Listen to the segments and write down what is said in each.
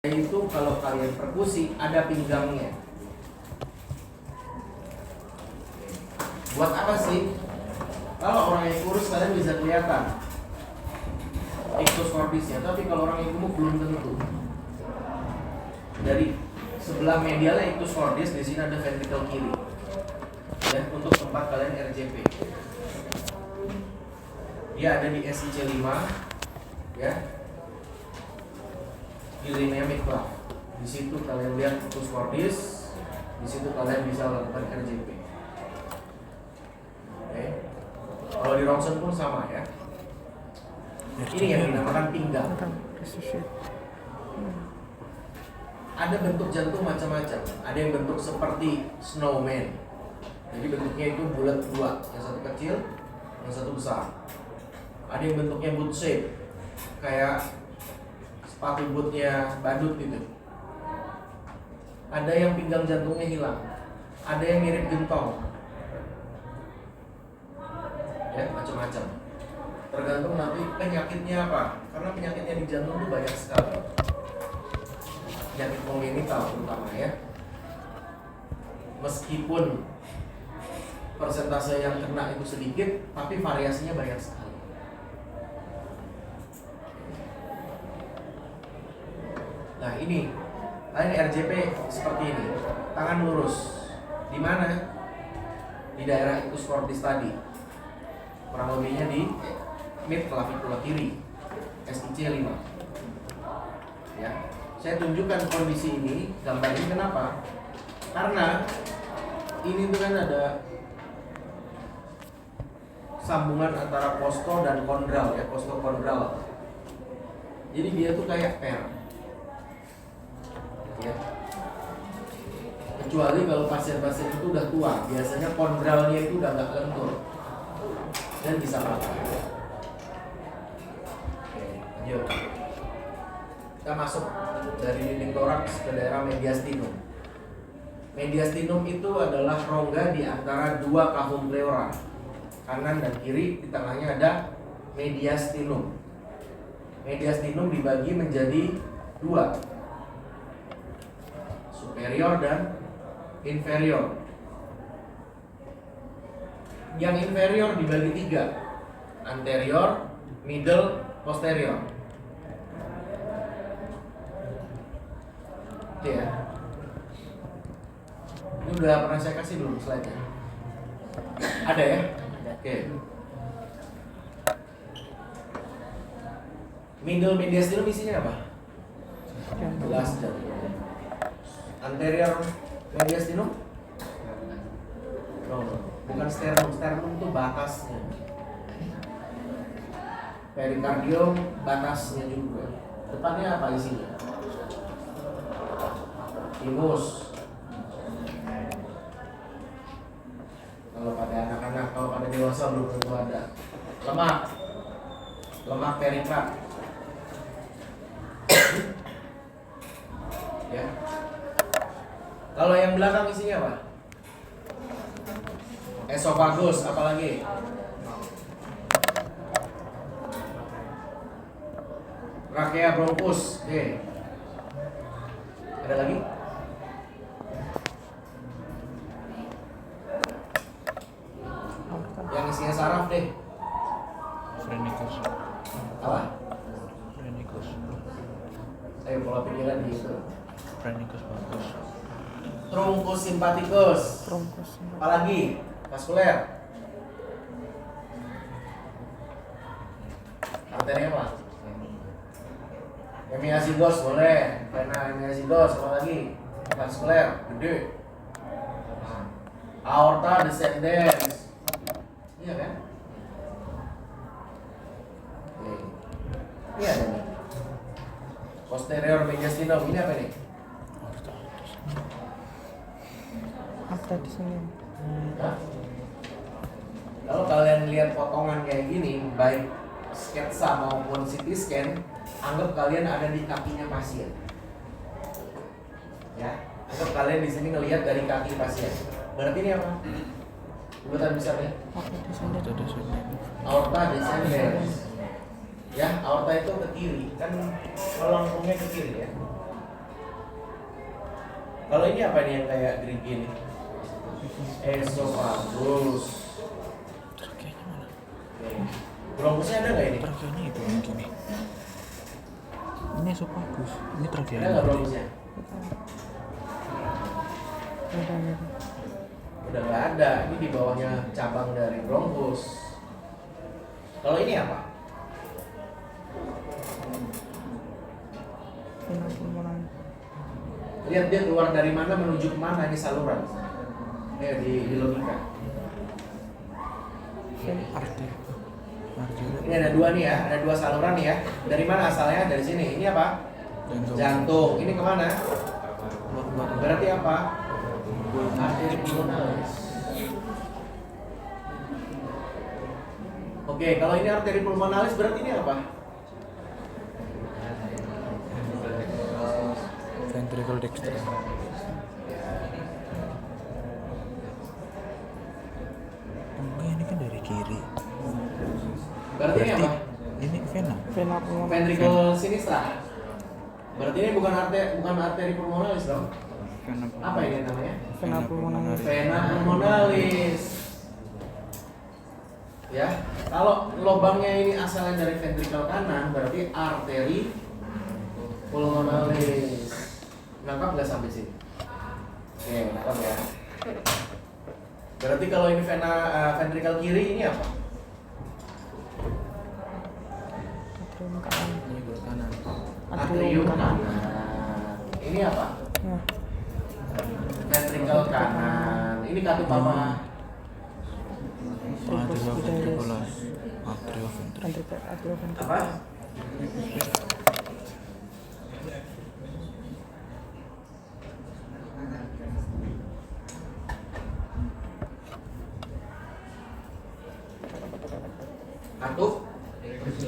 Itu kalau kalian perkusi ada pinggangnya. Buat apa sih? Kalau orang yang kurus kalian bisa kelihatan ictus cordisnya, tapi kalau orang yang gemuk belum tentu. Dari sebelah medialnya ictus cordis, di sini ada ventricle kiri. Dan untuk tempat kalian RJP, dia ada di SIC5, ya. Dynamic lah. Di situ kalian lihat ictus cordis, di situ kalian bisa lakukan RJP. Oke. Kalau di Ronsen pun sama ya. Ini yang dinamakan pinggang. Ada bentuk jantung macam-macam. Ada yang bentuk seperti snowman. Jadi bentuknya itu bulat dua, yang satu kecil, yang satu besar. Ada yang bentuknya boot shape, kayak sepatu bootnya badut gitu. Ada yang pinggang jantungnya hilang. Ada yang mirip gentong. Ya, macam-macam. Tergantung nanti penyakitnya apa. Karena penyakitnya di jantung itu banyak sekali. Penyakit kongenital terutama ya. Meskipun persentase yang kena itu sedikit, tapi variasinya banyak sekali. Nah ini, kalian RJP seperti ini, tangan lurus. Di mana? Di daerah ictus cordis tadi. Kurang lebihnya di mid clavicula kiri, SIC5. Ya, saya tunjukkan kondisi ini, gambar ini kenapa? Karena ini tuh kan ada sambungan antara posto dan kondral ya, posto kondral. Jadi dia tuh kayak per. Ya. Kecuali kalau pasien-pasien itu udah tua, biasanya kondralnya itu udah nggak lentur dan bisa patah. Oke, lanjut. Kita masuk dari dinding toraks ke daerah mediastinum. Mediastinum itu adalah rongga di antara dua kahum pleura, kanan dan kiri. Di tengahnya ada mediastinum. Mediastinum dibagi menjadi dua, superior dan inferior. Yang inferior dibagi tiga, anterior, middle, posterior. Oke ya. Ini udah pernah saya kasih belum slide-nya? Ada ya? Oke. Middle mediastinum isinya apa? Gelas jantung. Anterior mediastinum? No, bukan sternum. Sternum itu batasnya. Perikardium batasnya juga. Depannya apa isinya? Timus. Kalau pada anak-anak, kalau pada dewasa belum tentu ada. Lemak perikard. Ya. Kalau yang belakang isinya apa? Esofagus, apalagi? Trachea bronchus. Oke. Ada lagi? Yang isinya saraf deh. Phrenikus. Apa? Phrenikus. Ayo pola pikiran gitu. Phrenikus bagus. Truncus sympathicus. Apalagi? Vaskuler. Arteri apa? Hemiasigos boleh. Vena hemiasigos, apalagi? Vaskuler, gede. Aorta descendens. Iya kan? Oke. Ini ada nih. Posterior mediastinum, ini apa nih? Apa di sini? Hah? Kalau kalian lihat potongan kayak gini, baik sketsa maupun CT scan, anggap kalian ada di kakinya pasien. Ya, anggap kalian di sini ngelihat dari kaki pasien. Berarti ini apa? Urutan besarnya? Apa di sini? Itu di sini. Aorta descendens. Ya, aorta itu ke kiri, kan lambungnya ke kiri ya. Kalau ini apa nih yang kayak green gini? Esophagus. Trakeanya mana? Oke. Bronkusnya ada nggak ini? Trakeanya itu yang gini. Ini esophagus. Ini Ada trakeanya. nggak bronkusnya? Ada. Udah nggak ada. Ini di bawahnya cabang dari bronkus. Kalau ini apa? Vena pulmonalis. Lihat dia keluar dari mana menuju kemana ini saluran. Di logika. Arteri. Ini ada dua nih ya, ada dua saluran nih ya. Dari mana asalnya? Dari sini. Ini apa? Jantung. Ini kemana? Berarti apa? Arteri pulmonalis. Oke, kalau ini arteri pulmonalis berarti ini apa? Ventricle dexter. Enggak, ini kan dari kiri. Berarti ini apa? Ini vena. Vena pulmonalis. Ventricle sinistra. Berarti ini bukan arteri pulmonalis dong. Vena. Apa ini namanya? Vena pulmonalis. Vena pulmonalis. Ya, kalau lubangnya ini asalnya dari ventricle kanan, berarti arteri pulmonalis. Nangkap nggak sampai sini? Oke, nangkap ya. Berarti kalau ini ventricle kiri ini apa? Atrium kanan. Ini belah kanan. Atrium kanan. Ini apa? Nah, Ventricle kanan. Ini katup apa? Atrioventricular. Atrioventricular. atrioventricular. Apa? Katup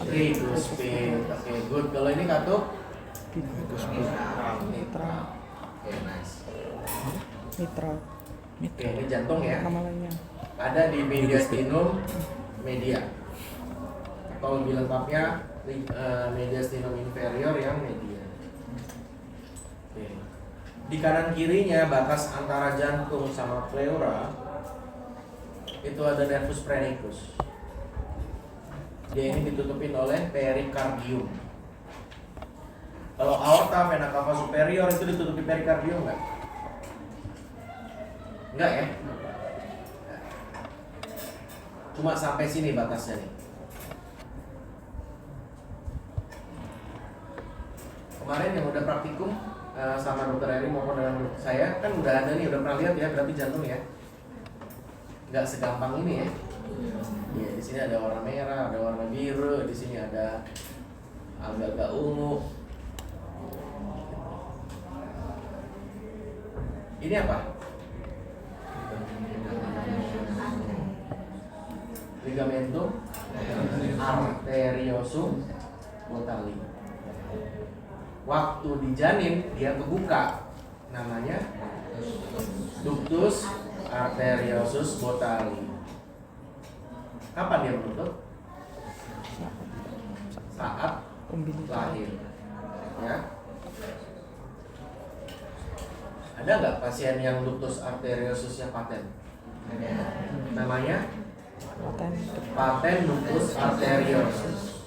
tricuspid. Oke, good. Kalau ini katup Mitral. Oke, nice. Mitral. Oke, ini jantung ya. Nama lainnya. Ada di mediastinum media. Atau lebih lengkapnya mediastinum inferior yang media. Oke. Di kanan kirinya batas antara jantung sama pleura itu ada nervus phrenicus. Dia ini ditutupin oleh perikardium. Kalau aorta, vena cava superior itu ditutupi perikardium nggak? Enggak ya? Cuma sampai sini batasnya nih. Kemarin yang udah praktikum sama dokter Eri maupun dengan saya kan udah ada nih, udah pernah lihat ya, berarti jantung ya. Nggak segampang ini ya. Iya, di sini ada warna merah, ada warna biru, di sini ada agak-agak ungu. Ini apa? Ligamentum arteriosum botali. Waktu di janin dia kebuka, namanya ductus arteriosus botali. Kapan dia menutup? Saat Umbilical. lahir. Ya. Ada nggak pasien yang ductus arteriosusnya paten? Namanya Paten. paten ductus arteriosus.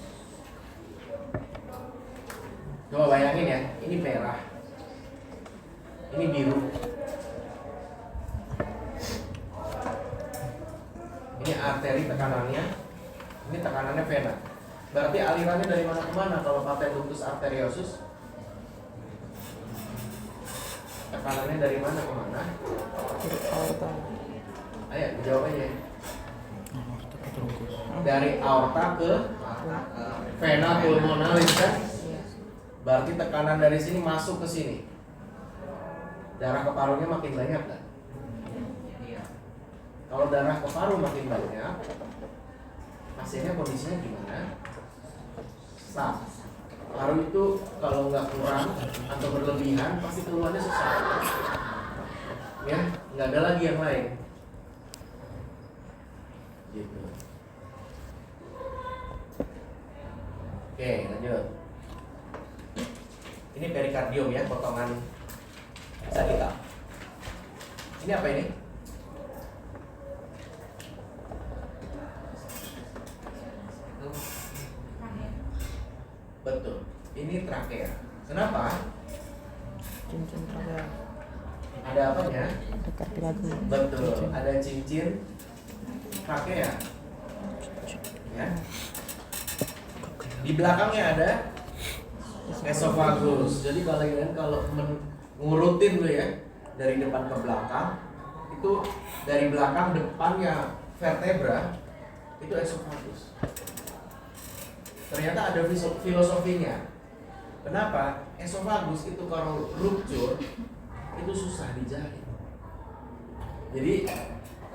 Coba bayangin ya, ini merah, ini biru, ini arteri tekanannya, ini tekanannya vena. Berarti alirannya dari mana ke mana kalau paten ductus arteriosus? Tekanannya dari mana ke mana? Aorta. Ayo jawab aja. Aorta ke trunkus. Dari aorta ke vena pulmonalis kan? Berarti tekanan dari sini masuk ke sini. Darah ke parunya makin banyak kan? Kalau darah ke paru makin banyak, pasiennya kondisinya gimana? Staf. Paru itu kalau nggak kurang atau berlebihan pasti keluarnya susah. Ya, nggak ada lagi yang lain. Gitu. Oke, lanjut. Ini perikardium ya, potongan Sagital. Ini apa ini? Betul. Ini trakea. Kenapa? Cincin trakea. Ada apanya? Ada kartilage. Betul. Cincin. Ada cincin trakea. Ya. Di belakangnya ada esophagus. Jadi kalian kalau ngurutin dulu ya, dari depan ke belakang, itu dari belakang depannya vertebra itu esophagus. Ternyata ada filosofinya. Kenapa? Esophagus itu kalau rupture itu susah dijahit. Jadi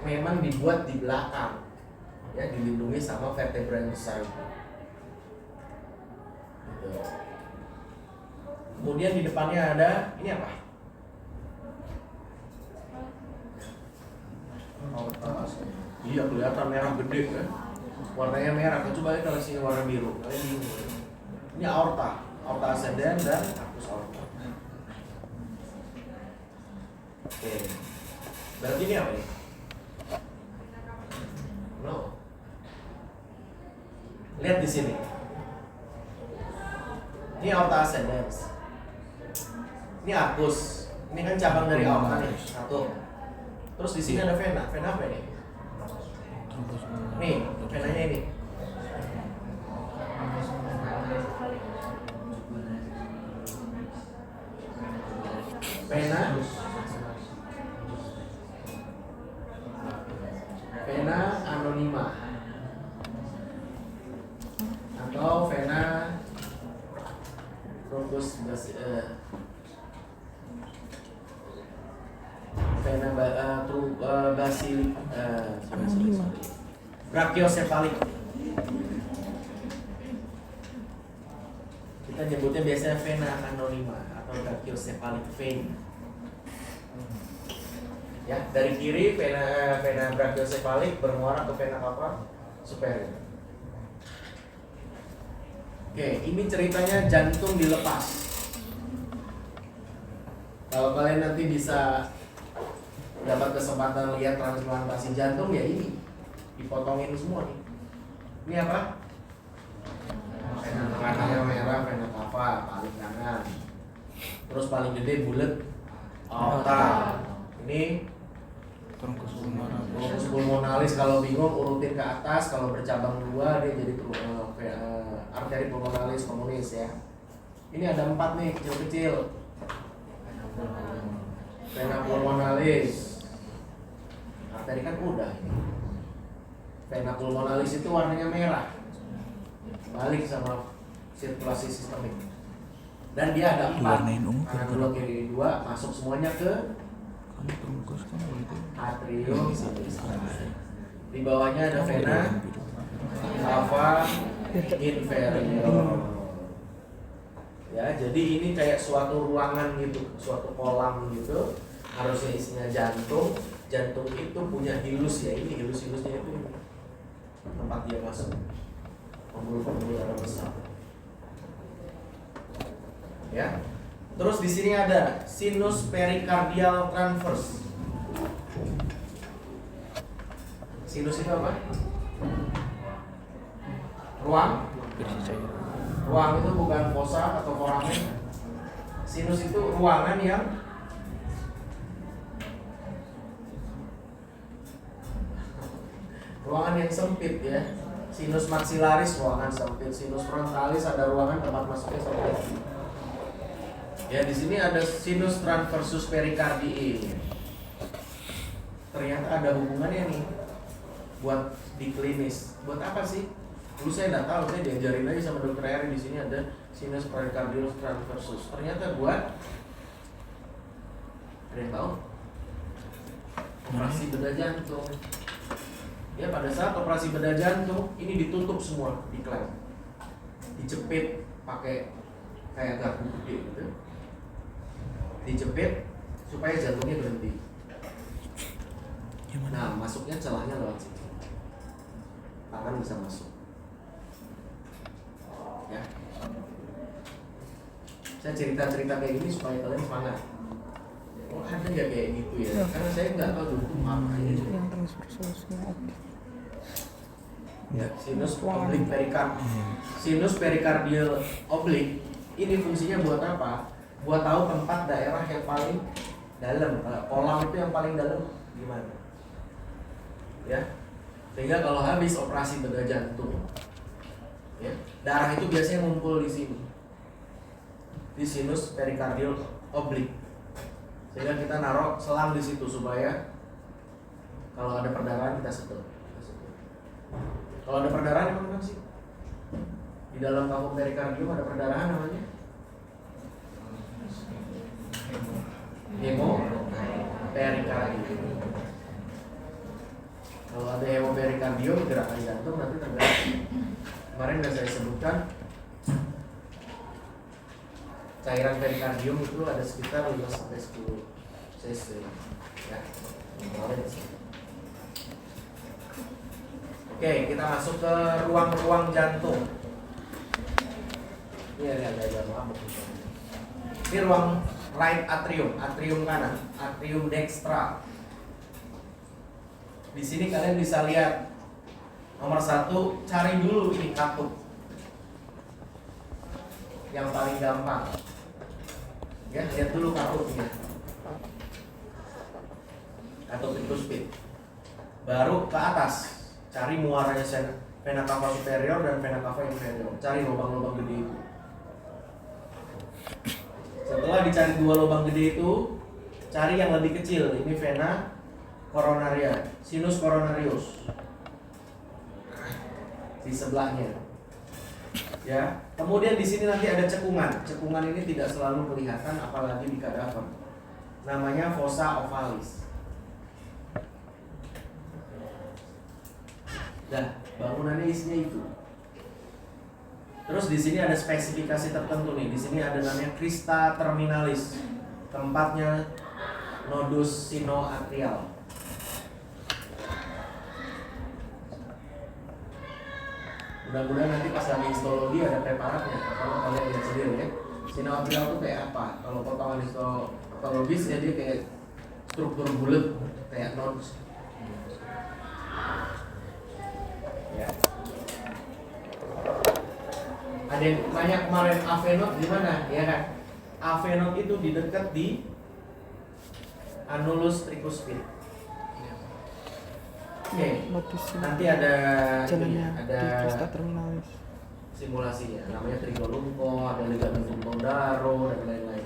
memang dibuat di belakang, ya, dilindungi sama vertebra yang besar itu. Gitu. Kemudian di depannya ada ini apa? Iya, kelihatan merah gede kan? Warnanya merah. Coba kalau sini warna biru. Kalian bingung. Ini aorta ascendens dan arcus aorta. Oke. Berarti ini apa nih? No. Lihat di sini. Ini aorta ascendens. Ini arcus. Ini kan cabang dari aorta nih. Satu. Terus di sini ada vena. Vena apa ini? Nih, venanya ini. Vena anonima atau vena truncus vena basili brachiocephalic. Kita nyebutnya biasanya vena anonima atau brachiocephalic vein. Ya, dari kiri vena brachiocephalic bermuara ke vena cava superior. Oke, ini ceritanya jantung dilepas. Kalau kalian nanti bisa dapat kesempatan lihat transplantasi jantung, ya ini dipotongin semua nih. Ini apa? Vena tengahnya merah, vena cava paling kanan. Terus paling gede bulat aorta. Ini Truncus pulmonalis. truncus pulmonalis. Kalau bingung urutin ke atas, kalau bercabang dua dia jadi arteri pulmonalis communis ya. Ini ada 4 nih kecil-kecil. Vena pulmonalis. Arteri kan udah ini. Vena pulmonalis itu warnanya merah. Balik sama sirkulasi sistemik. Dan dia ada 4. Diwarnain ungu Kanan kenapa? 2 kiri 2 masuk semuanya ke Kan truncus kan berarti. atrium. Di bawahnya ada vena cava inferior. Ya, jadi ini kayak suatu ruangan gitu, suatu kolam gitu. Harusnya isinya jantung. Jantung itu punya hilus ya. Ini hilus-hilusnya itu tempat dia masuk. Pembuluh-pembuluh darah besar. Ya. Terus di sini ada sinus pericardial transverse. Sinus itu apa? Ruang. Berisi cair. Ruang itu bukan fosa atau foramen. Sinus itu ruangan yang sempit ya. Sinus maxillaris ruangan sempit, sinus frontalis ada ruangan tempat masuknya sempit. Ya, di sini ada sinus transversus pericardii. Ternyata ada hubungannya nih buat di klinis. Buat apa sih? Dulu saya nggak tahu, saya diajarin aja sama dokter Eri di sini ada sinus pericardial transversus. Ternyata buat ada yang tahu? Operasi bedah jantung. Ya, pada saat operasi bedah jantung ini ditutup semua, diklem, dijepit pakai kayak garpu gede gitu, dijepit supaya jantungnya berhenti. Nah, masuknya celahnya lewat situ, tangan bisa masuk. Ya, saya cerita kayak gini supaya kalian semangat. ada nggak kayak gitu ya? Karena saya nggak tahu dulu apa ini. Yang transversusnya objek. Ya, sinus oblik sinus perikardial oblik ini fungsinya buat apa? Buat tahu tempat daerah yang paling dalam. Kolam itu yang paling dalam gimana? Ya, sehingga kalau habis operasi bedah jantung, ya, darah itu biasanya ngumpul di sini, di sinus perikardial oblik. Sehingga kita naruh selang di situ supaya kalau ada perdarahan kita sedot. Kalau ada perdarahan emang apa sih? Di dalam kafum perikardium ada perdarahan namanya hemoperikardium. Kalau ada hemoperikardium gerakan jantung nanti terganggu. Kemarin sudah saya sebutkan cairan perikardium itu ada sekitar 5 sampai 10 cc. Ya. Oke, kita masuk ke ruang-ruang jantung. Ini ada apa? Ini ruang right atrium, atrium kanan, atrium dextra. Di sini kalian bisa lihat nomor 1, cari dulu ini katup. Yang paling gampang. Ya, lihat dulu katupnya. Katup tricuspid. Baru ke atas. Cari muaranya vena cava superior dan vena cava inferior. Cari lubang-lubang gede itu. Setelah dicari 2 lubang gede itu, cari yang lebih kecil. Ini vena coronaria, sinus coronarius. Di sebelahnya. Ya. Kemudian di sini nanti ada cekungan. Cekungan ini tidak selalu kelihatan apalagi di kadaver. Namanya fossa ovalis. Nah, bangunannya isinya itu. Terus di sini ada spesifikasi tertentu nih. Di sini ada namanya crista terminalis. Tempatnya nodus sinoatrial. Mudah-mudahan nanti pas lagi histologi ada preparatnya. Kalau kalian lihat sendiri ya. Sinoatrial itu kayak apa? Kalau potongan histologis ya dia kayak struktur bulat kayak nodus. Ya. Ada yang tanya kemarin avenot di mana? Ya kan? Avenot itu di dekat di annulus tricuspid. Oke. Nanti ada jalannya ada di crista terminalis. Simulasinya. Namanya trigolumco, ada ligamentum pondaro dan lain-lain.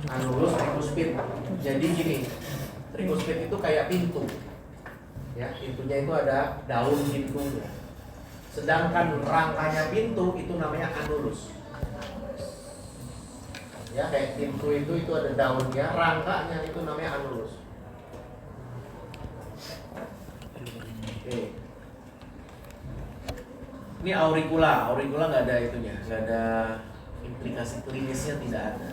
Annulus tricuspid. Jadi gini, tricuspid itu kayak pintu. Ya, pintunya itu ada daun pintunya. Sedangkan rangkanya pintu itu namanya annulus. Ya, kayak pintu itu ada daunnya, rangkanya itu namanya annulus. Oke. Ini auricula nggak ada itunya, nggak ada implikasi klinisnya, tidak ada.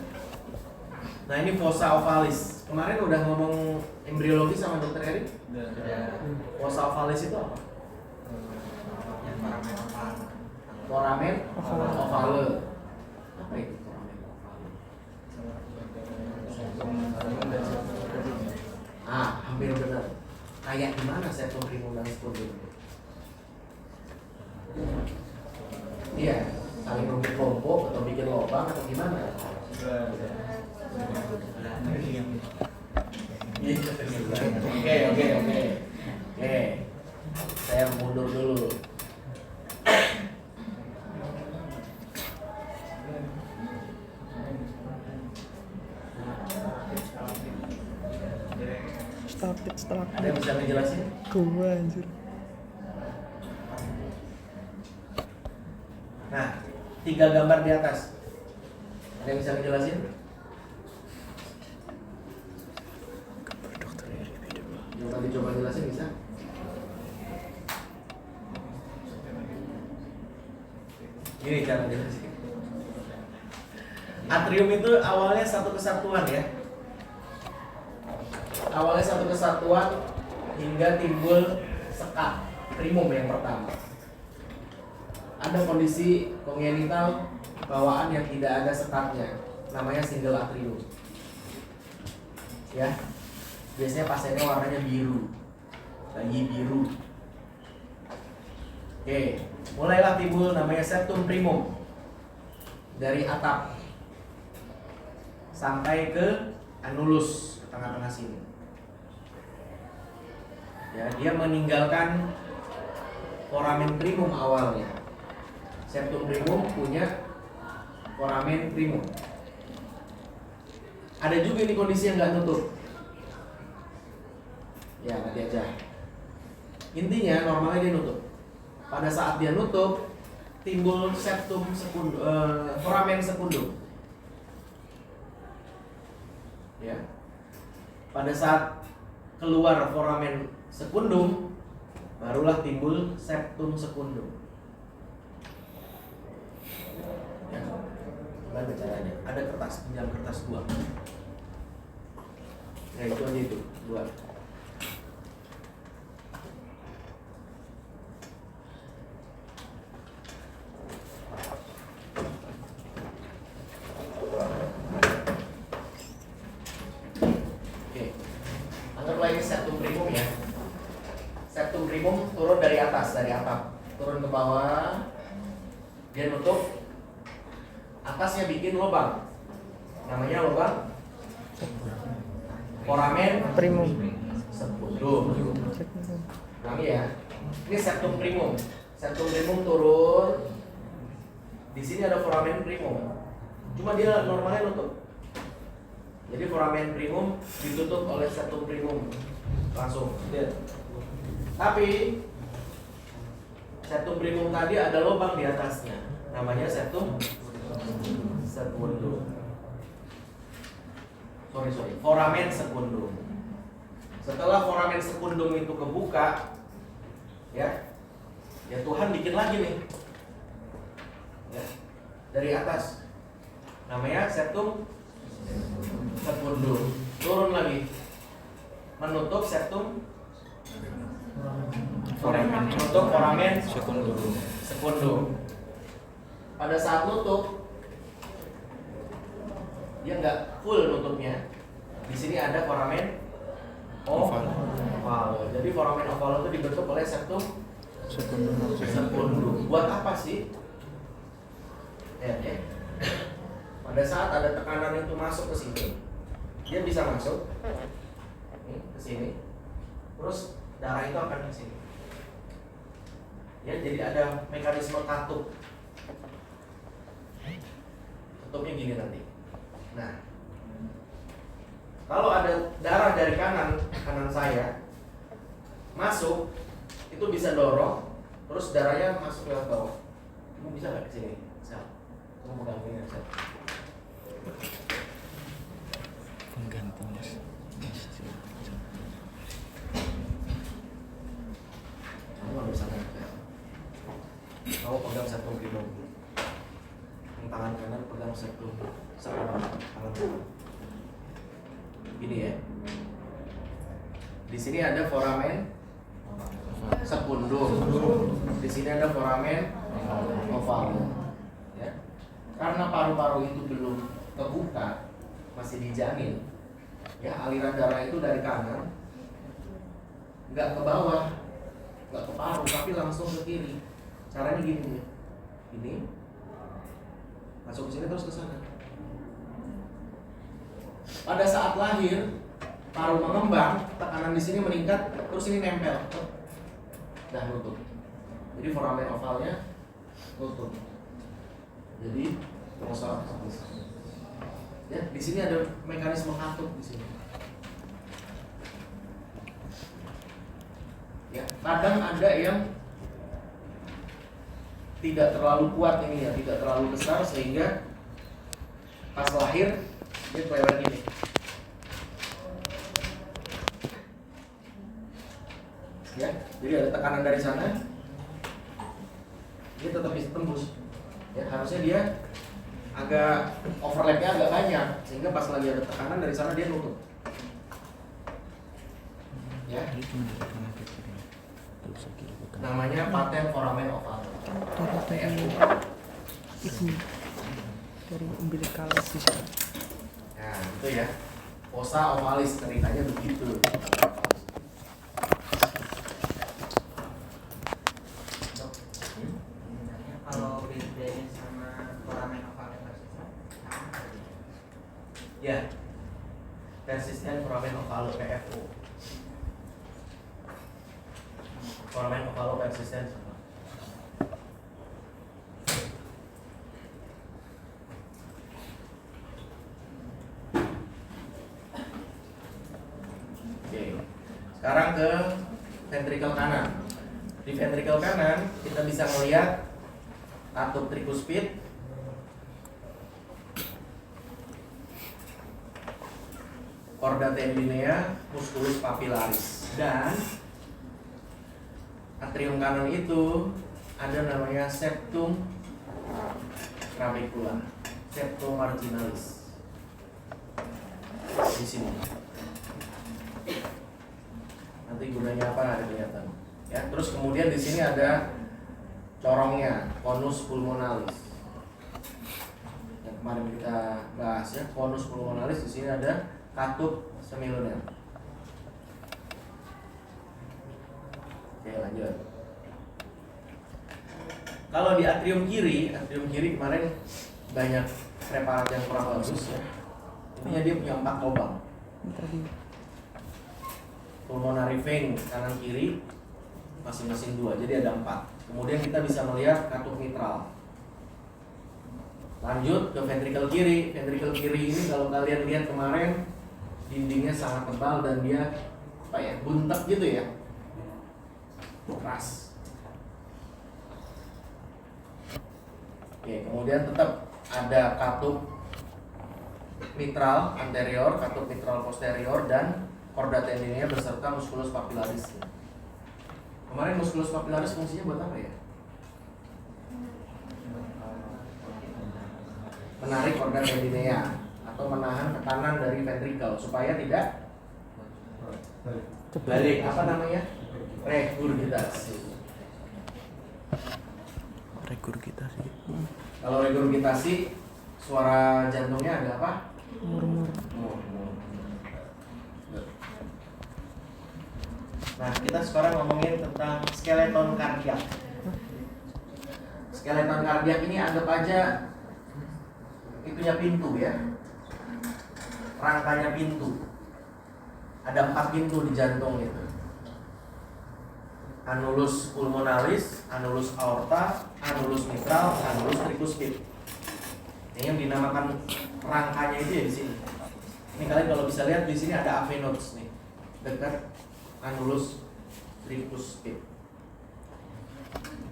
Nah ini fossa ovalis. Kemarin udah ngomong embriologi sama dokter Erik. Fossa ovalis itu apa? Foramen ovale. Apa itu foramen ovale? Hampir benar. Kayak gimana septum primum dan sputum? Iya, saling rumput kelompok atau bikin lubang atau gimana? Oke. Saya mundur dulu. Start. Ada yang bisa ngejelasin? Gua anjir. Nah, 3 gambar di atas. Ada yang bisa ngejelasin? Yang tadi coba jelasin bisa? Gini cara jelasin. Atrium itu awalnya satu kesatuan ya. Awalnya satu kesatuan hingga timbul sekat primum yang pertama. Ada kondisi kongenital bawaan yang tidak ada sekatnya, namanya single atrium. Ya, biasanya pasiennya warnanya biru, lagi biru. Oke, mulailah timbul namanya septum primum dari atap sampai ke anulus, ke tengah-tengah sini. Ya, dia meninggalkan foramen primum awalnya. Septum primum punya foramen primum. Ada juga ini kondisi yang nggak nutup. Ya, nanti aja. Intinya normalnya dia nutup. Pada saat dia nutup, timbul septum sekundum, foramen sekundum. Ya. Pada saat keluar foramen sekundum, barulah timbul septum sekundum. Ya. Gimana caranya? Ada kertas, pinjam kertas 2. Ya itu aja itu, 2. Turun dari atas, dari atap, turun ke bawah, dia nutup, atasnya bikin lubang, namanya lubang foramen Primum. sekundum. Ulangi ya, ini septum primum. Septum primum turun, di sini ada foramen primum, cuma dia normalnya nutup. Jadi foramen primum ditutup oleh septum primum langsung. Tapi septum primum tadi ada lubang di atasnya, namanya septum sekundum. Foramen sekundum. Setelah foramen sekundum itu kebuka, ya Tuhan bikin lagi nih, ya, dari atas, namanya septum sekundum. Turun lagi, menutup septum menutup foramen sekundum. Pada saat nutup, dia nggak full nutupnya. Di sini ada foramen oval. Jadi foramen oval itu dibentuk oleh septum sekundum. Buat apa sih? Ya. Pada saat ada tekanan itu masuk ke sini, dia bisa masuk ke sini. Terus darah itu akan ke sini. Ya, jadi ada mekanisme katup. Tutupnya gini nanti. Nah, kalau ada darah dari kanan saya masuk, itu bisa dorong, terus darahnya masuk lewat bawah. Kamu bisa nggak ke sini? Sel, kamu pegang ini, Sel. Pengganti mas. Kamu nggak bisa nggak? Kamu pegang septum primum. Yang tangan kanan pegang septum sekundum. Tangan kanan. Gini ya. Di sini ada foramen sekundum. Di sini ada foramen oval. Ya. Karena paru-paru itu belum terbuka, masih dijamin. Ya, aliran darah itu dari kanan nggak ke bawah, nggak ke paru, tapi langsung ke kiri. Caranya gini, ini masuk ke sini terus ke sana. Pada saat lahir, paru mengembang, tekanan di sini meningkat, terus ini nempel, dah nutup. Jadi foramen ovalnya nutup. Jadi masalah ya, di sini ada mekanisme katup di sini. Ya, kadang ada yang tidak terlalu kuat ini ya, tidak terlalu besar sehingga pas lahir dia kelewat gini. Ya, jadi ada tekanan dari sana, dia tetap bisa tembus. Ya, harusnya dia agak overlapnya agak banyak sehingga pas lagi ada tekanan dari sana dia nutup. Ya, namanya paten foramen oval. Dari ibu, dari umbilikalis di sini. Nah, itu ya fossa ovalis, ceritanya begitu. Kalau bedanya sama foramen ovalis persisten, Ya, persisten foramen ovalo PFO. Foramen ovalo persisten sama. Oke, sekarang ke ventrikel kanan. Di ventrikel kanan kita bisa melihat katup tricuspid, chorda tendinea, musculus papillaris, dan atrium kanan itu ada namanya septum trabecula, septum marginalis di sini. Nanti gunanya apa ada kelihatan. Ya, terus kemudian di sini ada corongnya, conus pulmonalis. Yang kemarin kita bahas ya, conus pulmonalis di sini ada katup semiluner. Oke, lanjut. Kalau di atrium kiri kemarin banyak preparat yang kurang bagus ya. Intinya dia punya 4 lubang. Ini tadi. Pulmonary vein kanan kiri masing-masing 2, jadi ada 4. Kemudian kita bisa melihat katup mitral. Lanjut ke ventrikel kiri. Ventrikel kiri ini kalau kalian lihat kemarin dindingnya sangat tebal dan dia apa ya, buntet gitu ya, keras. Oke, kemudian tetap ada katup mitral anterior, katup mitral posterior, dan chorda tendinea beserta musculus papillaris. Kemarin musculus papillaris fungsinya buat apa ya? Menarik chorda tendinea atau menahan tekanan dari ventrikel supaya tidak balik, apa namanya? Regurgitasi. Regurgitasi. Kalau regurgitasi suara jantungnya ada apa? Murmur. Nah, kita sekarang ngomongin tentang skeleton kardiak. Skeleton kardiak ini anggap aja itunya pintu ya, rangkanya pintu. Ada 4 pintu di jantung itu. Annulus pulmonalis, annulus aorta, annulus mitral, annulus tricuspid. Ini yang dinamakan rangkanya itu ya di sini. Ini kalian kalau bisa lihat di sini ada AV nodes nih, dekat annulus tricuspid.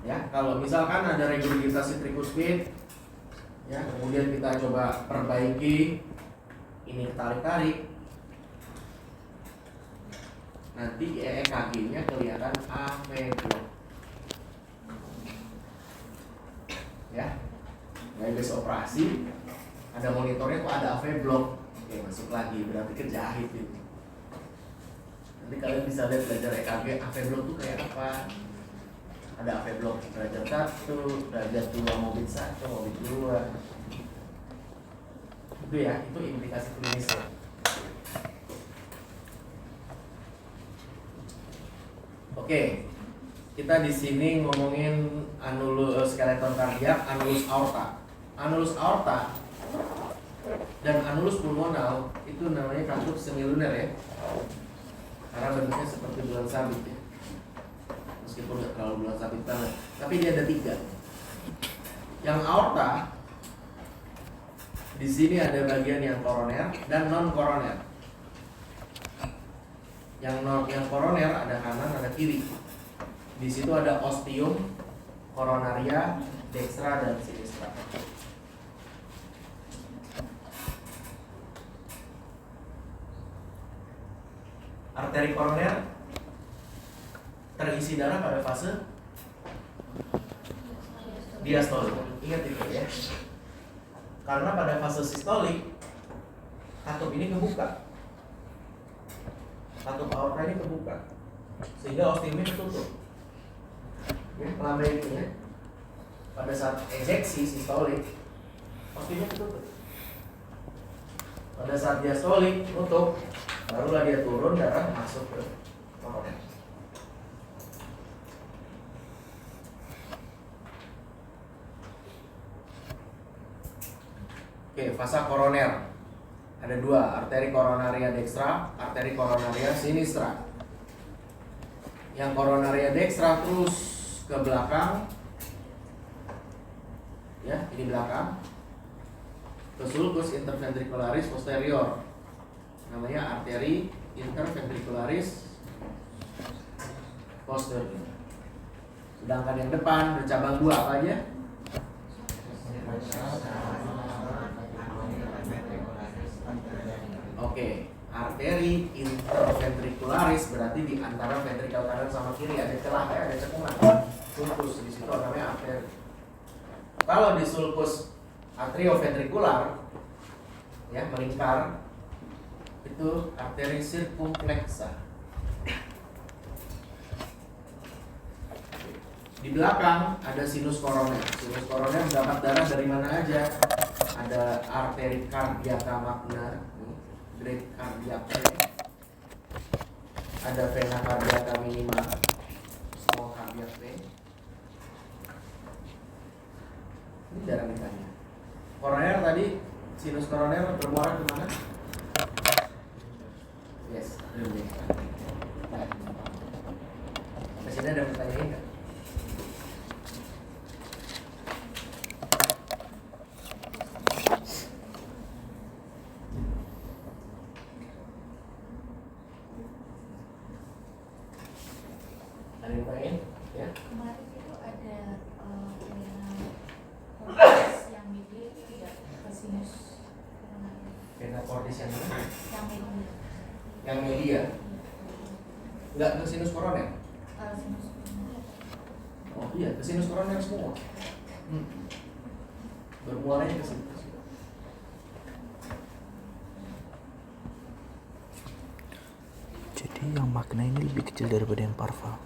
Ya, kalau misalkan ada regurgitasi tricuspid, ya, kemudian kita coba perbaiki ini, tarik-tarik, nanti EKG-nya kelihatan AV block. Ya, habis operasi ada monitornya kok ada AV block. Oke, masuk lagi, berarti kejahit itu. Nanti kalian bisa lihat belajar EKG, AV block tuh kayak apa. Ada AV block derajat 1, derajat 2, morbid 1, morbid 2. Itu ya, itu implikasi klinisnya. Oke, kita di sini ngomongin annulus skeleton kardiak, annulus aorta. Annulus aorta dan annulus pulmonal itu namanya katup semiluner ya, karena bentuknya seperti bulan sabit ya, meskipun nggak terlalu bulan sabit banget, tapi dia ada 3. Yang aorta di sini ada bagian yang koroner dan non koroner. Yang koroner ada kanan, ada kiri. Di situ ada ostium, koronaria, dextra dan sinistra. Arteri koroner terisi darah pada fase diastolik. Ingat itu ya. Karena pada fase sistolik katup ini kebuka. Katup aorta ini kebuka. Sehingga ostiumnya tertutup. Ya, melambai ini ya. Pada saat ejeksi sistolik ostiumnya tertutup. Pada saat diastolik nutup, barulah dia turun, darah masuk ke koroner. Oke, fasa koroner. Ada dua, arteri koronaria dextra, arteri koronaria sinistra. Yang koronaria dextra terus ke belakang, ya, ini belakang, ke sulcus interventricularis posterior, namanya arteri interventricularis posterior. Sedangkan yang depan bercabang dua apa aja? Oke, arteri interventricularis berarti di antara ventrikel kanan sama kiri ada celah, ya, ada cekungan. Sulcus di situ namanya arteri. Kalau di sulcus atrioventrikular, ya, melingkar, itu arteri sirkumflexa. Di belakang ada sinus koroner. Sinus koroner mendapat darah dari mana aja? Ada arteri cardiaca magna, great cardiac vein. Ada vena cardiaca minima, small cardiac vein. Ini darah mintanya. Koroner tadi, sinus koroner bermuara ke mana? Yes, di sini ada pertanyaan nggak? Ada yang lain? Ya. Kemarin itu ada cordis yang media itu tidak ke sinus koronaria. Vena cordis yang mana? Yang media. Yang media, nggak ke sinus koroner? Sinus koronaria. Oh iya, ke sinus koroner semua. Bermuaranya ke situ. Jadi yang magna ini lebih kecil daripada yang parva.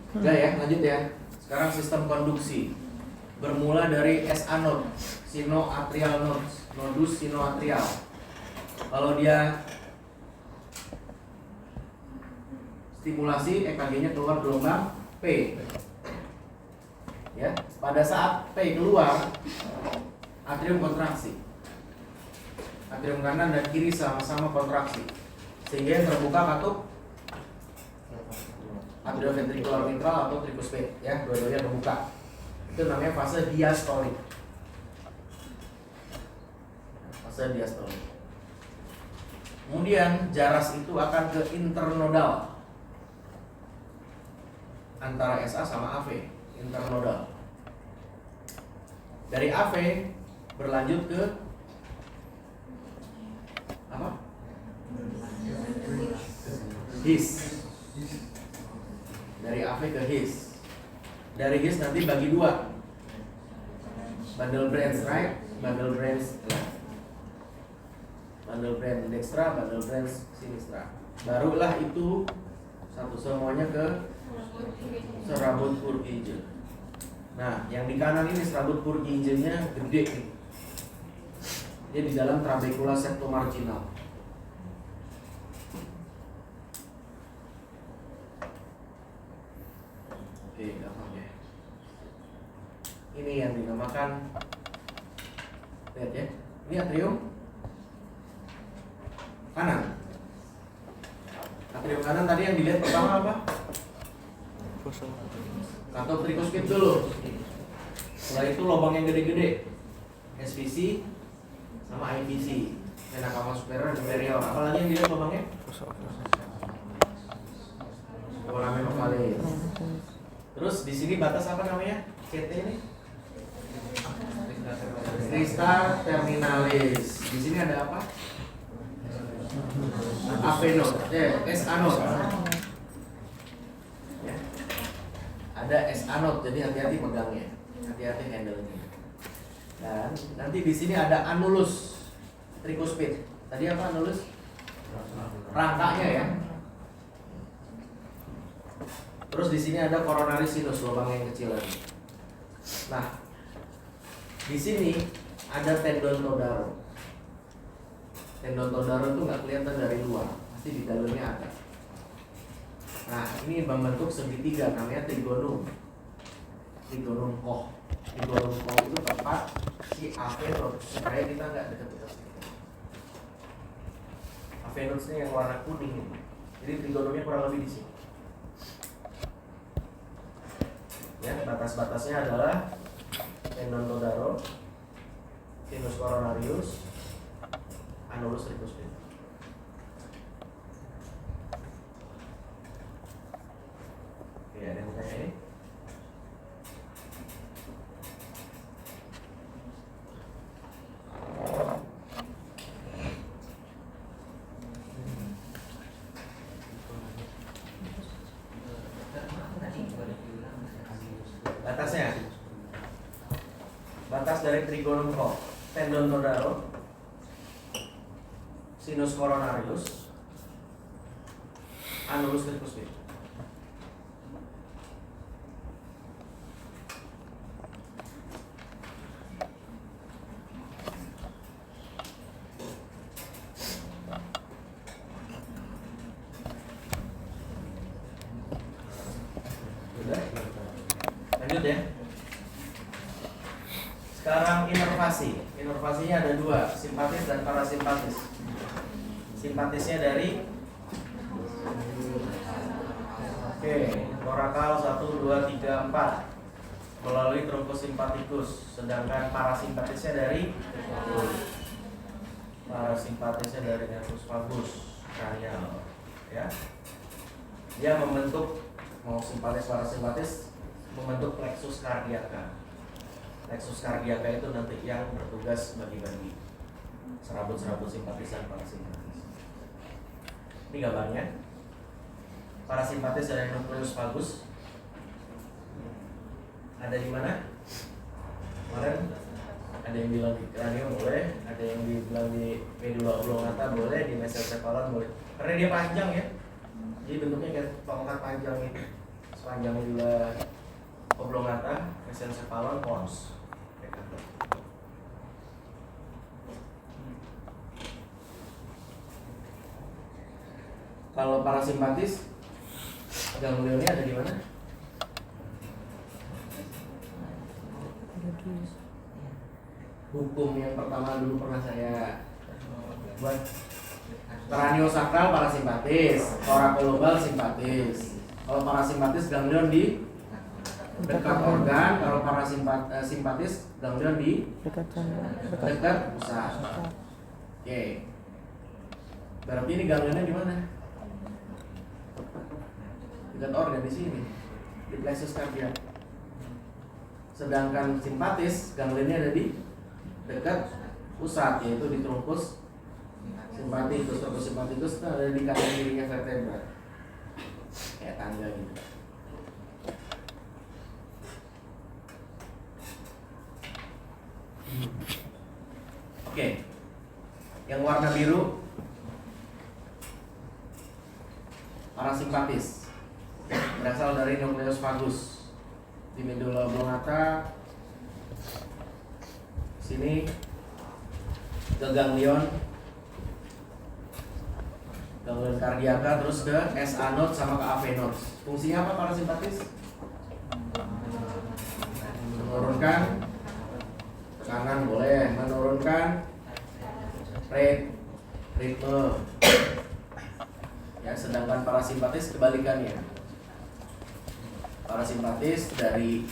Udah ya, lanjut ya. Sekarang sistem konduksi bermula dari SA node, sinoatrial nodes, nodus sinoatrial. Kalau dia stimulasi, EKG-nya keluar gelombang P. Ya, pada saat P keluar, atrium kontraksi. Atrium kanan dan kiri sama-sama kontraksi, sehingga yang terbuka katup atrioventricular mitral atau tricuspid, ya, dua-duanya terbuka. Itu namanya fase diastolik. Fase diastolik. Kemudian jaras itu akan ke internodal antara SA sama AV, internodal. Dari AV berlanjut ke apa? HIS. Dari AV ke HIS. Dari HIS nanti bagi dua, bundle branch right, bundle branch left. Bundle branch dextra, bundle branch sinistra. Barulah itu satu semuanya ke serabut Purkinje. Nah, yang di kanan ini serabut Purkinje-nya gede nih. Dia di dalam trabecula septomarginal. Oke, gampang ya. Ini yang dinamakan, lihat ya, ini atrium kanan. Atrium kanan tadi yang dilihat pertama apa? Katop tricuspid dulu. Setelah itu lubang yang gede-gede, SVC sama IVC, vena cava superior dan inferior. Apalagi yang dilihat lubangnya? Foramen ovalis. Terus di sini batas apa namanya? CT ini? Crista terminalis. Di sini ada apa? AP node, SA node. Ya. Ada SA node, jadi hati-hati pegangnya, hati-hati handle-nya. Dan nanti di sini ada annulus tricuspid. Tadi apa annulus? Rangkanya ya. Terus di sini ada coronary sinus, lubang yang kecil lagi. Nah, di sini ada tendon Todaro. Tendon Todaro itu nggak kelihatan dari luar, pasti di dalamnya ada. Nah, ini membentuk segitiga namanya trigonum. Trigonum Koch. Trigonum Koch itu tempat si aphenodes, supaya kita nggak dekat-dekat. Aphenodesnya yang warna kuning ini. Jadi trigonumnya kurang lebih di sini. Ya, batas-batasnya adalah tendon Todaro, sinus coronarius, annulus tricuspid. Oke, ada yang tanya ini? Batasnya, batas dari trigonum Koch, tendon Todaro, sinus coronarius, annulus tricuspid. Sudah? Lanjut ya. Sekarang inervasi. Inervasinya ada dua, simpatis dan parasimpatis. Simpatisnya dari korakal 1, 2, 3, 4 melalui truncus sympathicus, sedangkan parasimpatisnya dari nervus vagus cranial, ya. Dia membentuk, mau simpatis parasimpatis, membentuk plexus cardiaca. Plexus cardiaca itu nanti yang bertugas bagi-bagi serabut-serabut simpatis dan parasimpatis. Ini gambarnya. Parasimpatis dari nucleus vagus ada di mana? Kemarin ada yang bilang di kranium boleh, ada yang bilang di medula oblongata boleh, di mesencephalon boleh. Karena dia panjang ya. Jadi bentuknya kayak tongkat panjang ini. Sepanjang medula oblongata, mesencephalon, pons. Kalau parasimpatis, ganglionnya ada di mana? Hukum yang pertama dulu pernah saya buat. Craniosakral parasimpatis, thoracolobal simpatis. Kalau parasimpatis ganglion di dekat organ, kalau parasimpatis ganglion di dekat pusat. Oke. Berarti ini ganglionnya di mana? Dekat organ di sini, di plexus cardiac. Sedangkan simpatis ganglionnya ada di dekat pusat, yaitu di truncus sympathicus. Truncus sympathicus itu ada di kanan kirinya vertebra, kayak tangga gitu. Oke, yang warna biru parasimpatis, berasal dari nucleus vagus di medula oblongata. Sini ke ganglion cardiaca, terus ke SA node sama ke AV nodes. Fungsinya apa parasimpatis? Menurunkan tekanan boleh, menurunkan ritme. Ya, sedangkan parasimpatis kebalikannya. Parasimpatis dari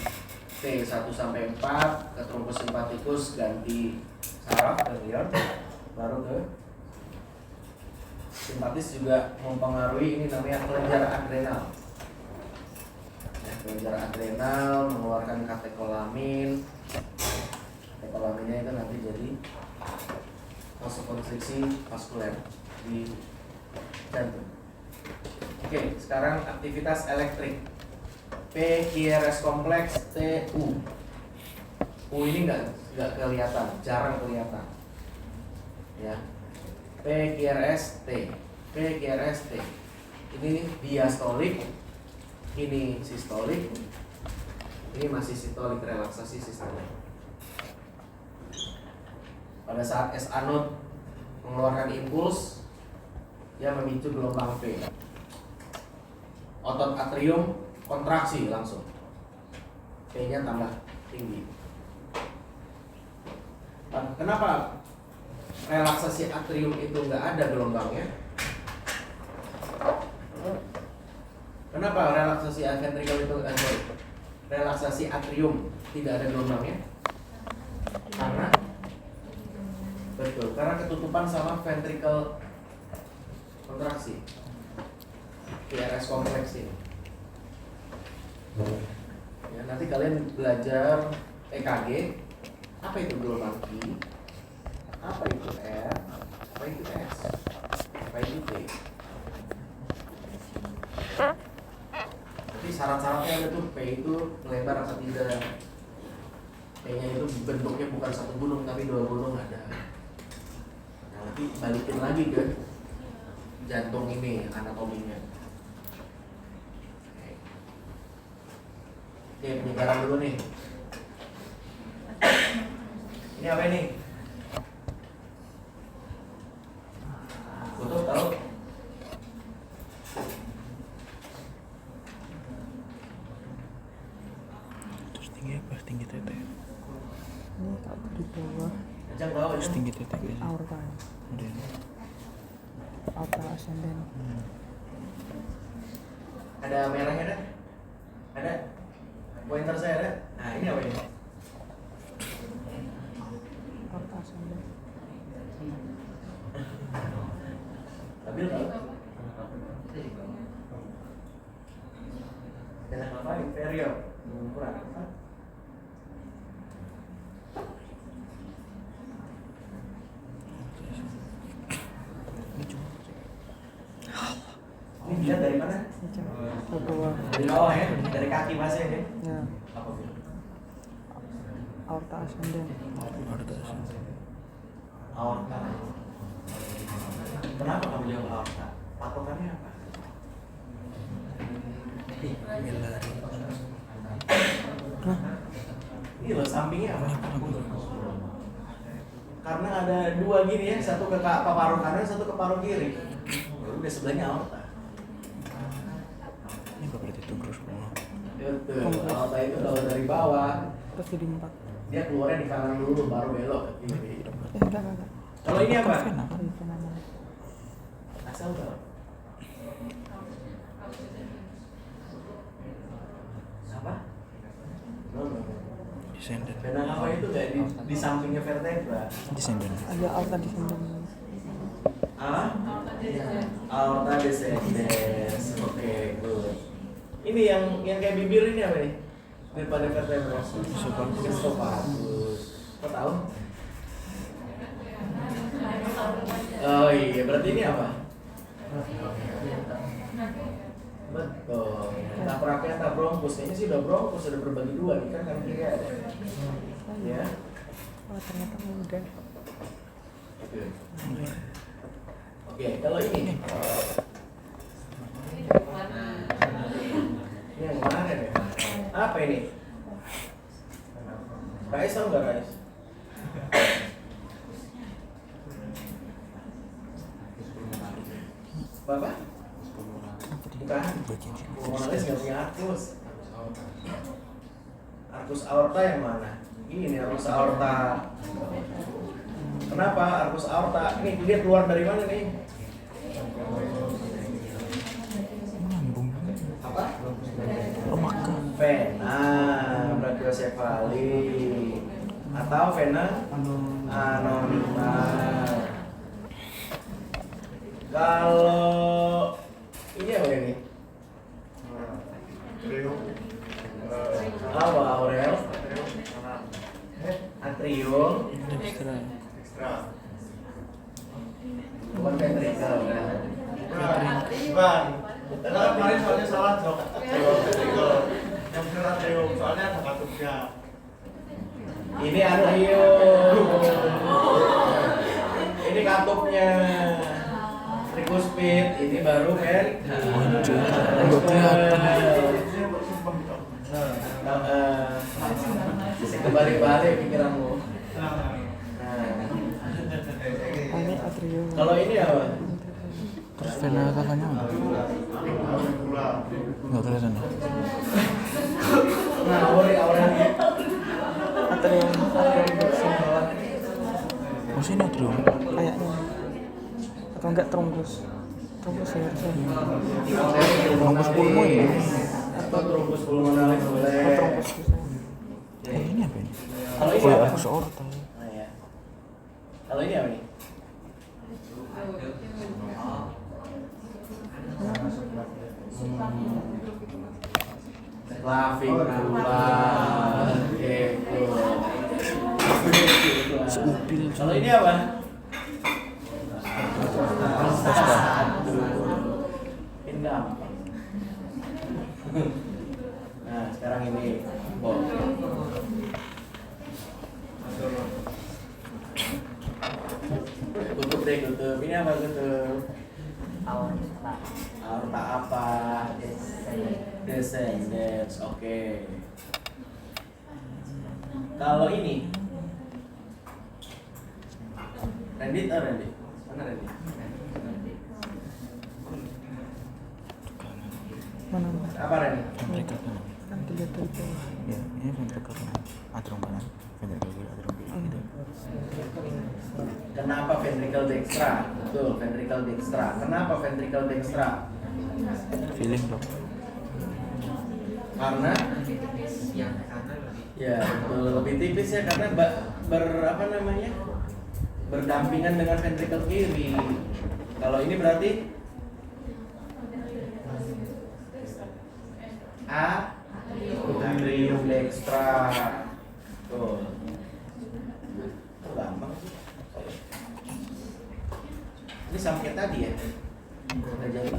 T1 sampai 4 ke truncus sympathicus, ganti saraf ganglion, baru ke simpatis. Juga mempengaruhi, ini namanya kelenjar adrenal. Ya, kelenjar adrenal mengeluarkan katekolamin. Katekolaminnya itu nanti jadi vasokonstriksi vaskuler di jantung. Oke, sekarang aktivitas elektrik. PQRS kompleks TU. U ini nggak kelihatan, jarang kelihatan. Ya. PQRS T. PQRS T. Ini diastolik, ini sistolik. Ini masih sistolik, relaksasi sistolik. Pada saat S anode mengeluarkan impuls, dia memicu gelombang V. Otot atrium kontraksi langsung, V-nya tambah tinggi. Kenapa relaksasi atrium itu nggak ada gelombangnya? Kenapa relaksasi ventricle itu relaksasi atrium tidak ada gelombangnya? Karena betul, karena ketutupan sama ventricle kontraksi, VRS kompleks ini. Ya, nanti kalian belajar EKG. Apa itu gelombang I? Apa itu R? Apa itu S? Apa itu T? Jadi syarat-syaratnya ada tuh, P itu melebar atau tidak. P-nya itu bentuknya bukan satu gunung tapi dua gunung ada. Nah, nanti balikin lagi ke jantung ini, anatominya. Oke, penyegaran dulu nih. Ini apa ini? Butuh tahu? Terus tinggi apa? Tinggi tete. Ini kalau di bawah Ajang tahu Terus ya? tinggi tete biasa. aorta. Ada ini. Aorta ascendens. Ada merahnya ada? Ada? Pointer saya ada? Nah, ini apa ini? Aorta ascendens. Stabil tahu? Jangan apa inferior, kurang apa? Ini cuma Ini dilihat dari mana? Ini coba ke bawah. Dari bawah ya, dari kaki masnya ya. Ya, Apa itu? aorta ascendens. aorta. Aorta. Kenapa kamu jawab aorta? Patokannya apa? Milari. Ini loh sampingnya apa? Karena ada dua gini ya, satu ke paru kanan, satu ke paru kiri. Udah sebelahnya aorta. Ini apa berarti itu terus semua? Betul. Aorta itu kalau dari bawah, Terus jadi 4. dia keluarnya di kanan dulu, baru belok ke kiri. Enggak. Kalau ini apa? Vena. Ini fenomenal. Asal tahu. Apa? No. Descendant. Vena apa itu kayak di sampingnya vertebra. Descendant. Ada aorta descendens. Ah? Aorta descendens. Oke, good. Ini yang kayak bibir ini apa nih? Daripada vertebra. Esophagus. Kau tahu? Oh iya, berarti ini apa? Betul. Tapraknya bronkus. Ini sih udah bronkus, udah berbagi dua nih kan kanan kiri ada. Ya. Oh, ternyata mudah. Oke, kalau ini. Ini yang mana deh? Apa ini? Rais tahu nggak Rais? Bapak? Bukan. Pulmonalis nggak punya arkus. Arkus aorta yang mana? Ini nih arkus aorta. Kenapa arkus aorta? Ini dia keluar dari mana nih? Lambung. Apa? Lemak. Vena brachiosefali atau vena anonima. Kalau ini apa ini? Apa aurel? Atrium. Dextra. Bukan ventricle kan? Bukan. Karena kemarin soalnya salah dok. Yang benar atrium, soalnya ada katupnya. Ini atrium. Ini katupnya. Trikuspid, ini baru kan? Nggak kelihatan. Bisa kebalik-balik pikiranmu. Nah, Nah, Anterior. Kalau ini apa? Terus vena cavanya mana? Nggak kelihatan ya? Nah, auranya. Atrium dorsum. Oh sini atrium. Kayaknya. Atau enggak trombus. Trombus ya harusnya. Trombus pulmoner. Atau trombus pulmonalis Oh, boleh. trombus bisa. Ini apa ini? Kalau ini Oh ya, apa? aku seorta. Nah, ya. Kalau ini apa nih? Clavicula. Gitu. Seupil. Kalau ini apa? Ini gampang. Nah, sekarang ini. Oh. Tutup deh, tutup. Ini apa tutup? aorta Aorta apa? Descendants. Oke. Kalau ini Rendit atau Rendit? Mana Rendit? Mana? Apa Rendit? Ventricle kanan. Kan dilihat dari bawah. Ya, ini ventricle kanan. Atrium kanan. Ventricle kiri, atrium kiri. Gitu. Kenapa ventricle dextra? Betul, ventricle dextra. Kenapa ventricle dextra? Feeling dok. Karena yang kanan lebih ya betul, lebih tipis ya karena apa namanya? Berdampingan dengan ventricle kiri. Kalau ini berarti atrium dextra. Tuh. Itu gampang sih. Ini sama kayak tadi ya. Udah jadi.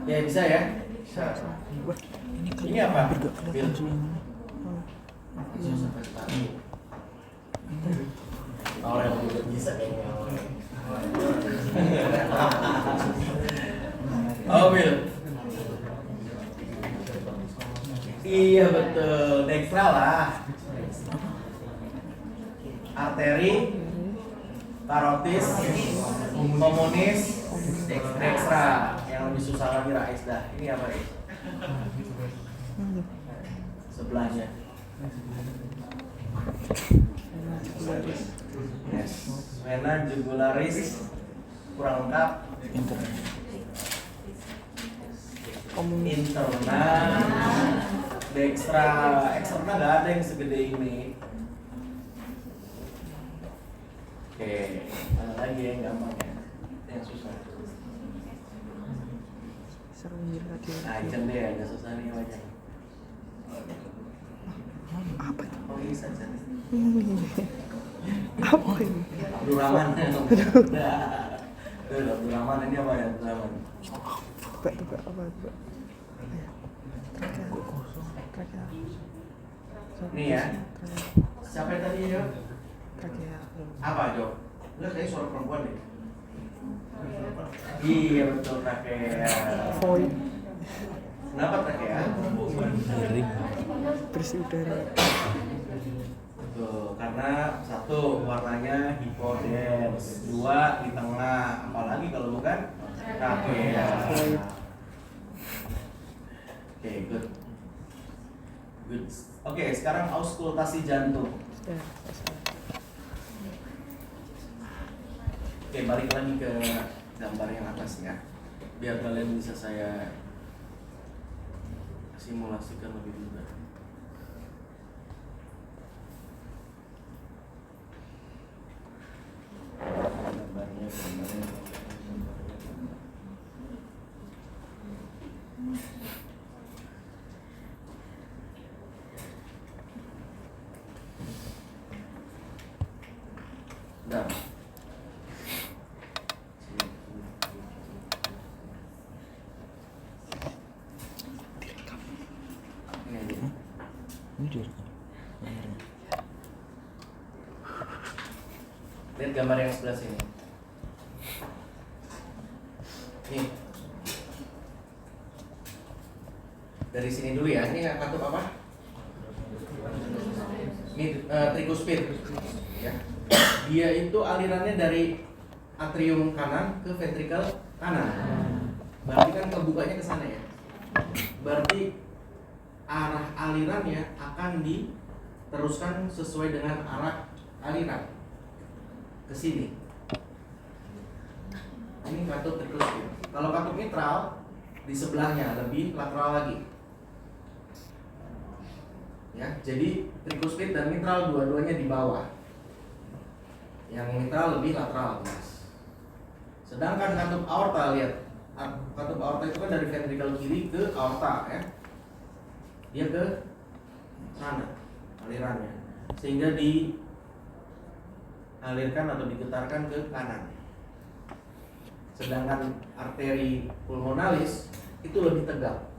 Ya bisa ya. Bisa. Wah, Ini apa? Bergak kelihatan sih ini. Orang yang bisa kayaknya. Oh, Bil. Iya betul, dextra lah. Arteri, karotis, pulmonis, dextra. Yang lebih susah lagi Rais dah. Ini apa Rais? Sebelahnya. Yes. Vena jugularis kurang lengkap. Interna, dextra, eksterna nggak ada yang segede ini. Oke, mana lagi yang gampang ya? Yang susah. seru lagi. Nah, Ican deh, agak susah nih wajah. Apa itu? Oh bisa Ican. Apa ini? Abdurrahman. Tuh, Abdurrahman ini apa ya? Abdurrahman. Tebak apa tebak? Trakea. Trakea. Nih ya. Siapa yang tadi ya? Trakea. Apa Jo? Enggak, kayaknya suara perempuan deh. Iya betul trachea. Void. Kenapa trachea? Garing. Berisi udara. Betul, karena satu warnanya hipodens, dua di tengah, apalagi kalau bukan trachea. Void. Oke, good. Good. Oke, sekarang auskultasi jantung. Ya, selesai. Oke, balik lagi ke gambar yang atas ya. Biar kalian bisa saya simulasikan lebih mudah. Gambarnya. Nah. Ini direkam. Lihat gambar yang sebelah sini. Nih. Dari sini dulu ya. Ini katup apa? Ini trikuspid. Ya. dia itu alirannya dari atrium kanan ke ventrikel kanan. Berarti kan kebukanya ke sana ya. Berarti arah alirannya akan diteruskan sesuai dengan arah aliran ke sini. Ini katup tricuspid. Kalau katup mitral di sebelahnya lebih lateral lagi. Ya, jadi tricuspid dan mitral dua-duanya di bawah. Yang mitral lebih lateral, Mas. Sedangkan katup aorta, lihat. Katup aorta itu kan dari ventrikel kiri ke aorta ya. Dia ke sana alirannya. Sehingga dialirkan atau digetarkan ke kanan. Sedangkan arteri pulmonalis itu lebih tegak.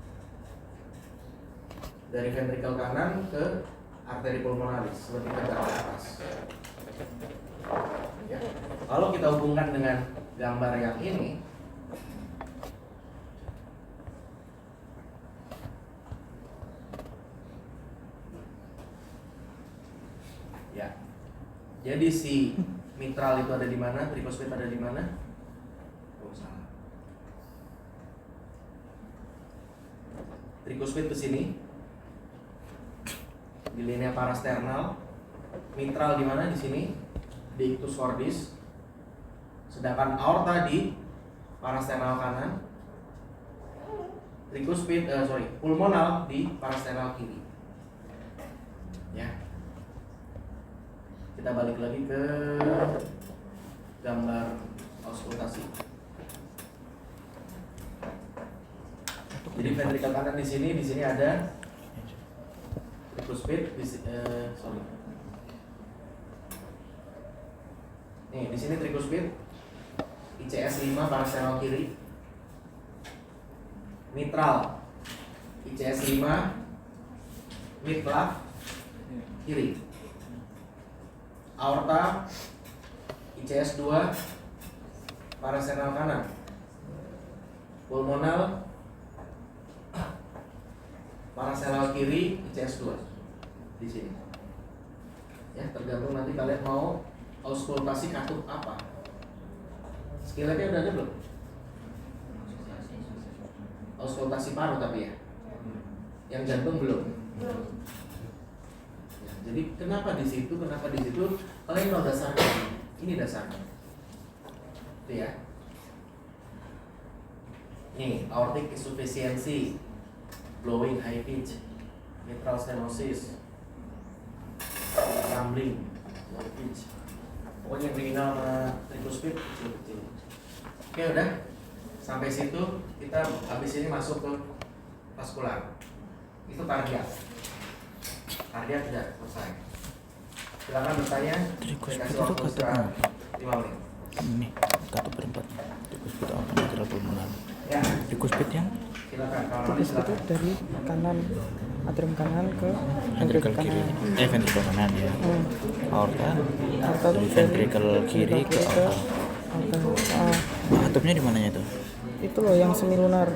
Dari ventrikel kanan ke arteri pulmonalis lebih tegak ke atas. Ya. Kalau kita hubungkan dengan gambar yang ini, ya. Jadi si mitral itu ada di mana, tricuspid ada di mana? Oh, salah. Tricuspid ke sini. Di linea parasternal. Mitral di mana? Di sini. Di ictus cordis. Sedangkan aorta di parasternal kanan. Tricuspid, pulmonal di parasternal kiri. Ya. Kita balik lagi ke gambar auskultasi. Jadi ventrikel kanan di sini ada tricuspid, Nih, di sini tricuspid, ICS 5 parasternal kiri. Mitral, ICS 5 midclav kiri. Aorta, ICS 2 parasternal kanan. Pulmonal, parasternal kiri, ICS 2 di sini. Ya, tergantung nanti kalian mau auskultasi katup apa. Skilletnya udah ada belum? Auskultasi paru tapi ya. Yang jantung belum. Ya, jadi kenapa di situ? Kalian tahu dasarnya. Ini dasarnya. Itu ya. Nih, aortic insufficiency, blowing high pitch, mitral stenosis, rumbling, low pitch. Pokoknya yang kriminal sama tricuspid kecil-kecil. Oke, udah. Sampai situ kita habis ini masuk ke vaskular. Itu kardiak. Kardiak sudah selesai. Silakan bertanya. Tricuspid Kasih itu waktu katup sekarang 5 menit. Ini katup berempat. Tricuspid aorta mitral pulmonar. Ya, Tricuspid yang silakan. Kalau nanti Tricuspid itu silakan. dari kanan, atrium kanan ke ventrikel ventrikel kiri. kanan. Ventrikel kanan ya. Aorta Aorta tuh dari ventrikel kiri ke aorta. aorta. Katupnya di mananya tuh? Itu loh yang semilunar.